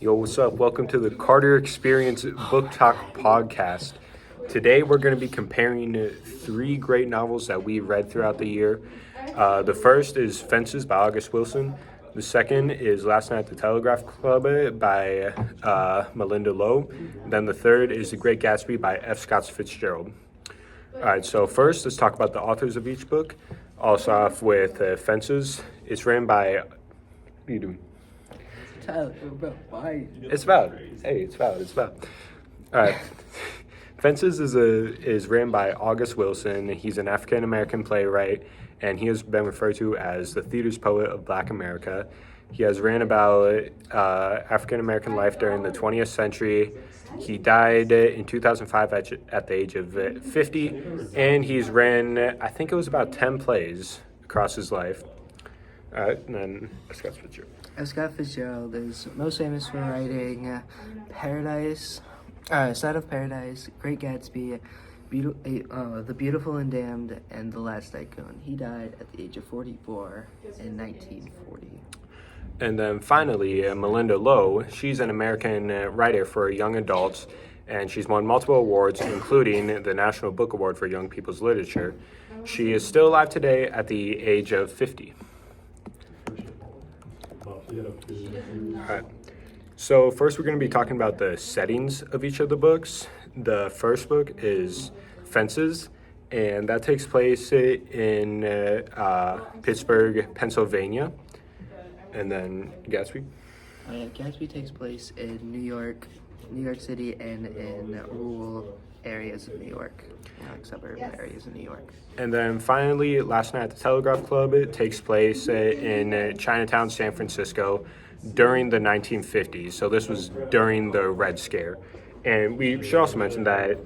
Yo, what's up? Welcome to the Carter Experience Book Talk podcast. Today we're going to be comparing three great novels that we read throughout the year. The first is Fences by August Wilson. The second is Last Night at the Telegraph Club by Melinda Lowe. Then the third is The Great Gatsby by F. Scott Fitzgerald. All right, so first let's talk about the authors of each book. I'll start off with Fences. It's written by... What are you doing? Tyler, bro, why? It's valid. Hey, it's valid. It's valid. All right. Fences is written by August Wilson. He's an African American playwright, and he has been referred to as the theater's poet of Black America. He has written about African American life during the 20th century. He died in 2005 at the age of 50, and he's written, I think it was about 10 plays across his life. All right, and then Scott Fitzgerald. Scott Fitzgerald is most famous for writing Paradise, Side of Paradise, Great Gatsby, The Beautiful and Damned, and The Last Tycoon. He died at the age of 44 in 1940. And then finally, Melinda Lowe. She's an American writer for young adults, and she's won multiple awards, including the National Book Award for Young People's Literature. She is still alive today at the age of 50. Alright. So first we're going to be talking about the settings of each of the books. The first book is Fences, and that takes place in Pittsburgh, Pennsylvania. And then Gatsby. Gatsby takes place in New York City, and in rural areas of New York, like suburban areas of New York. And then finally, Last Night at the Telegraph Club, it takes place in Chinatown, San Francisco during the 1950s. So this was during the Red Scare. And we should also mention that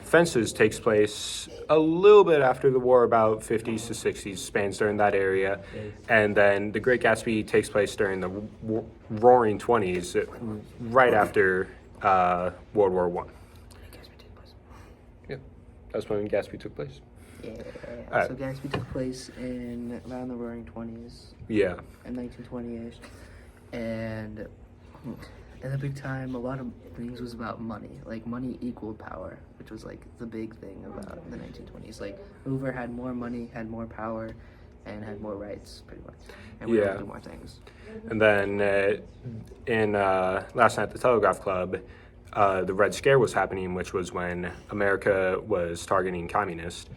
Fences takes place a little bit after the war, about 50s to 60s, spans during that area. And then The Great Gatsby takes place during the Roaring 20s, right after World War I. Yeah, that's when Gatsby took place. Yeah. Right. So Gatsby took place around the Roaring 20s. Yeah. In 1920-ish, and in the big time, a lot of things was about money. Like, money equaled power, which was like the big thing about the 1920s. Like, whoever had more money had more power and had more rights, pretty much, and we could do more things. And then in Last Night at the Telegraph Club, the Red Scare was happening, which was when America was targeting communists.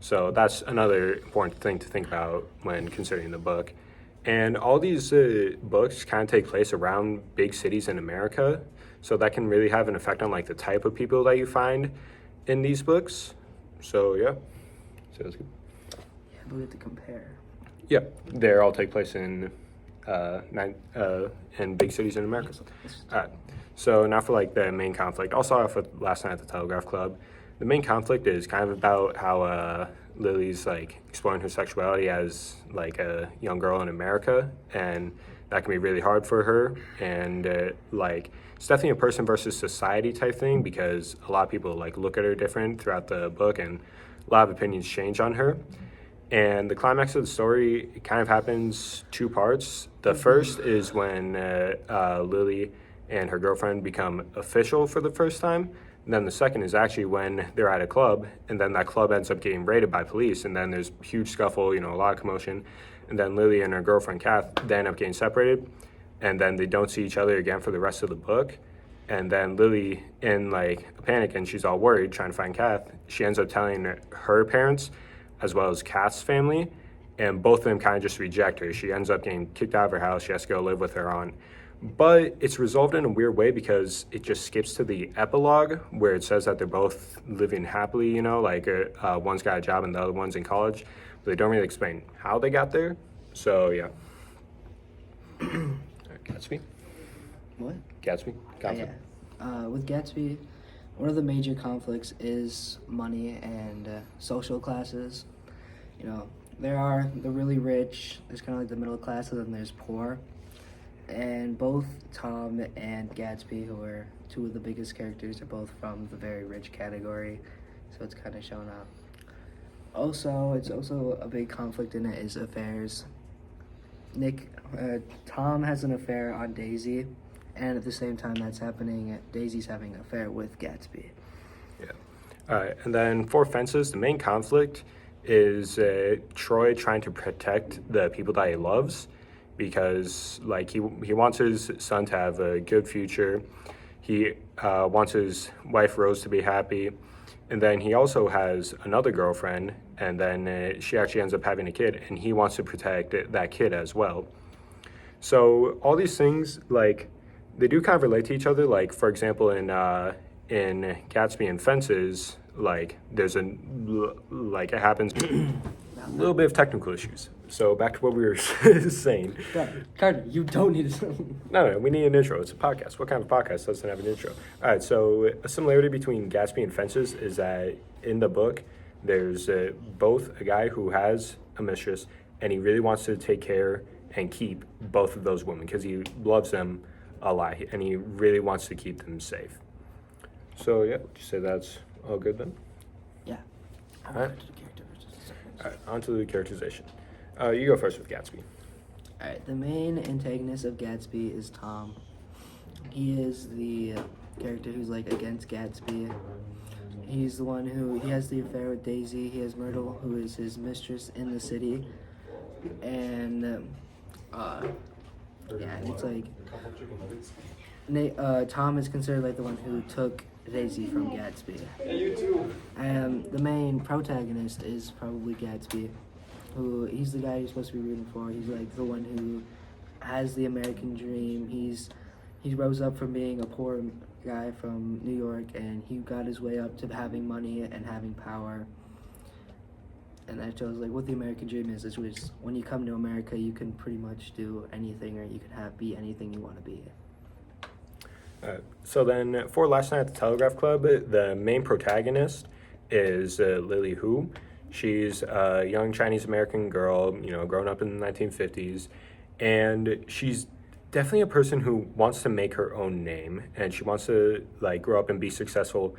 So that's another important thing to think about when considering the book. And all these books kind of take place around big cities in America, so that can really have an effect on like the type of people that you find in these books. So yeah, so that's good. Yeah, but we have to compare. Yeah, they all take place in big cities in America. All right. So now for like the main conflict, I'll start off with Last Night at the Telegraph Club. The main conflict is kind of about how Lily's like exploring her sexuality as like a young girl in America, and that can be really hard for her. And like it's definitely a person versus society type thing, because a lot of people like look at her different throughout the book, and a lot of opinions change on her. And the climax of the story kind of happens two parts. The first is when Lily and her girlfriend become official for the first time. And then the second is actually when they're at a club, and then that club ends up getting raided by police, and then there's huge scuffle, a lot of commotion. And then Lily and her girlfriend Kath, they end up getting separated, and then they don't see each other again for the rest of the book. And then Lily, in like a panic, and she's all worried trying to find Kath, she ends up telling her parents as well as Kath's family, and both of them kind of just reject her. She ends up getting kicked out of her house. She has to go live with her aunt. But it's resolved in a weird way, because it just skips to the epilogue where it says that they're both living happily, like one's got a job and the other one's in college. But they don't really explain how they got there. So, yeah. Gatsby? What? Gatsby? Conflict? With Gatsby, one of the major conflicts is money and social classes. There are the really rich, there's kind of like the middle class, and then there's poor. And both Tom and Gatsby, who are two of the biggest characters, are both from the very rich category, so it's kind of shown up. Also, it's also a big conflict in it is affairs. Tom has an affair on Daisy, and at the same time that's happening, Daisy's having an affair with Gatsby. Yeah. All right, and then for Fences, the main conflict is Troy trying to protect the people that he loves, because like he wants his son to have a good future. He wants his wife Rose to be happy, and then he also has another girlfriend, and then she actually ends up having a kid, and he wants to protect that kid as well. So all these things, like, they do kind of relate to each other. Like, for example, in Gatsby and Fences, like there's like it happens a little bit of technical issues. So back to what we were saying. Carter, you don't need to. No, we need an intro. It's a podcast. What kind of podcast doesn't have an intro? All right, so a similarity between Gatsby and Fences is that in the book, there's both a guy who has a mistress, and he really wants to take care and keep both of those women because he loves them a lot, and he really wants to keep them safe. So, yeah, would you say that's all good then? Yeah. All right. All right, on to the characterization. You go first with Gatsby. All right, the main antagonist of Gatsby is Tom. He is the character who's like against Gatsby. He's the one he has the affair with Daisy. He has Myrtle, who is his mistress in the city, and yeah, it's like Tom is considered like the one who took Daisy from Gatsby. Hey, you too. The main protagonist is probably Gatsby, who he's the guy you're supposed to be rooting for. He's like the one who has the American dream. He rose up from being a poor guy from New York, and he got his way up to having money and having power. And that shows like what the American dream is, which when you come to America, you can pretty much do anything, or you can be anything you want to be. So then for Last Night at the Telegraph Club, the main protagonist is Lily Hu. She's a young Chinese-American girl, grown up in the 1950s, and she's definitely a person who wants to make her own name, and she wants to like grow up and be successful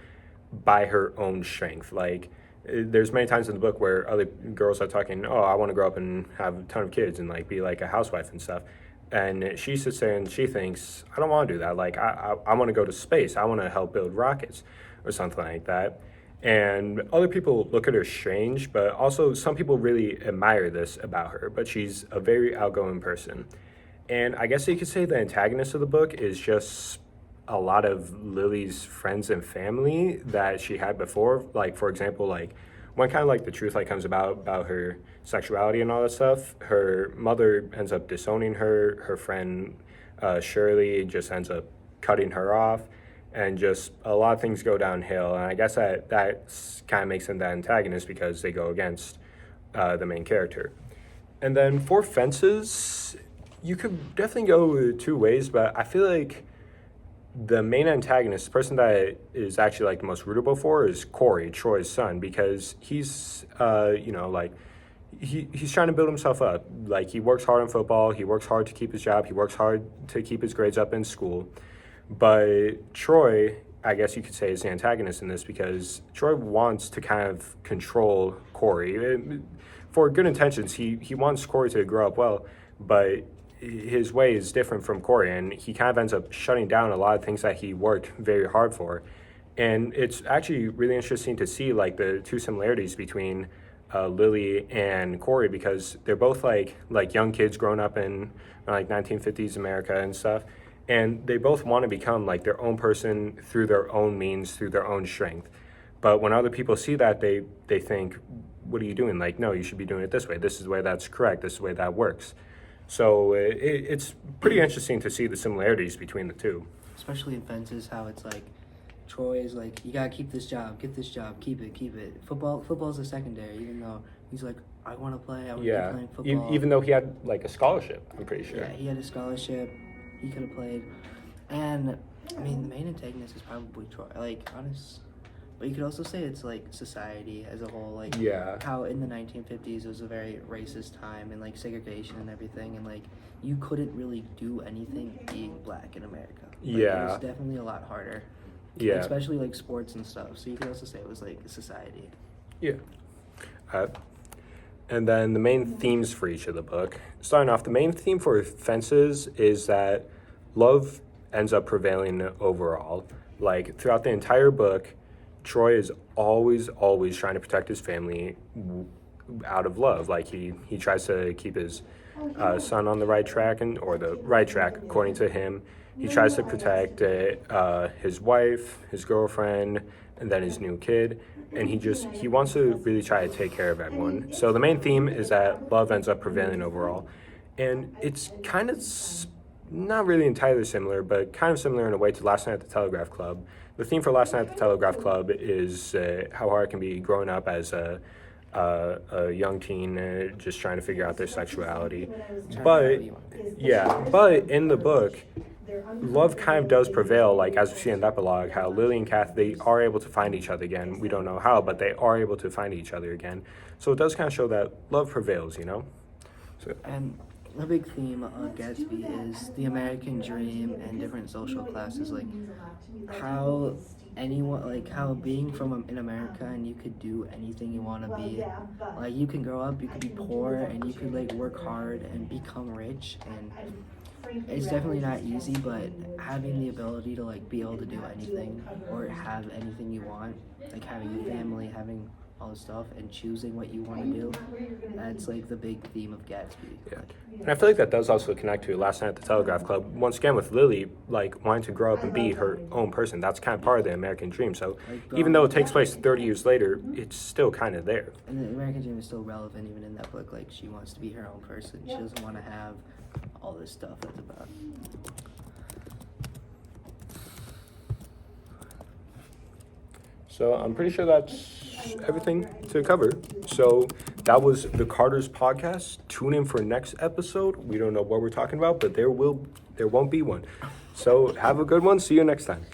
by her own strength. Like, there's many times in the book where other girls are talking, oh, I want to grow up and have a ton of kids and like be like a housewife and stuff. And she sits there and she thinks, I don't want to do that. Like, I want to go to space. I want to help build rockets or something like that. And other people look at her strange, but also some people really admire this about her. But she's a very outgoing person. And I guess you could say the antagonist of the book is just a lot of Lily's friends and family that she had before. Like, for example, like when kind of like the truth like comes about her sexuality and all that stuff, her mother ends up disowning her. Her friend Shirley just ends up cutting her off, and just a lot of things go downhill. And I guess that kind of makes them the antagonist because they go against the main character. And then for Fences, you could definitely go two ways, but I feel like the main antagonist, the person that is actually like the most rootable for, is Corey, Troy's son, because he's like he's trying to build himself up. Like, he works hard in football, he works hard to keep his job, he works hard to keep his grades up in school. But Troy, I guess you could say, is the antagonist in this because Troy wants to kind of control Corey. For good intentions, he wants Corey to grow up well, but his way is different from Corey, and he kind of ends up shutting down a lot of things that he worked very hard for. And it's actually really interesting to see like the two similarities between Lily and Corey, because they're both like young kids growing up in like 1950s America and stuff, and they both want to become like their own person through their own means, through their own strength. But when other people see that, they think, what are you doing? Like, no, you should be doing it this way. This is the way that's correct. This is the way that works. So it's pretty interesting to see the similarities between the two. Especially in Fences, how it's like Troy is like, you gotta keep this job, get this job, keep it. Football's a secondary, even though he's like, I want to play, I want to be playing football. Even though he had like a scholarship, I'm pretty sure. Yeah, he had a scholarship, he could have played. And I mean, the main antagonist is probably Troy. Like, honest. But you could also say it's like society as a whole, like how in the 1950s it was a very racist time, and like segregation and everything, and like you couldn't really do anything being black in America. Like, it was definitely a lot harder. Yeah, like, especially like sports and stuff. So you could also say it was like society. Yeah. And then the main themes for each of the book. Starting off, the main theme for Fences is that love ends up prevailing overall. Like throughout the entire book, Troy is always trying to protect his family out of love. Like he tries to keep his son on the right track or the right track according to him. He tries to protect his wife, his girlfriend, and then his new kid. And he wants to really try to take care of everyone. So the main theme is that love ends up prevailing overall. And it's kind of not really entirely similar, but kind of similar in a way to Last Night at the Telegraph Club. The theme for Last Night at the Telegraph Club is how hard it can be growing up as a young teen just trying to figure out their sexuality. But in the book, love kind of does prevail, like as we see in the epilogue, how Lily and Kath, they are able to find each other again. We don't know how, but they are able to find each other again. So it does kind of show that love prevails, you know? And the big theme of Gatsby is the American dream and different social classes, like how being from in America and you could do anything you want to be. Like you can grow up, you could be poor, and you could like work hard and become rich, and it's definitely not easy, but having the ability to like be able to do anything or have anything you want, like having a family, having all this stuff, and choosing what you want to do, that's like the big theme of Gatsby. Yeah. And I feel like that does also connect to Last Night at the Telegraph Club. Once again, with Lily, like wanting to grow up and be her own person, that's kind of part of the American dream. So even though it takes place 30 years later, it's still kind of there. And the American dream is still relevant even in that book. Like she wants to be her own person. She doesn't want to have all this stuff that's about. So I'm pretty sure that's everything to cover. So that was the Carter's podcast. Tune in for next episode. We don't know what we're talking about, but there won't be one. So have a good one. See you next time.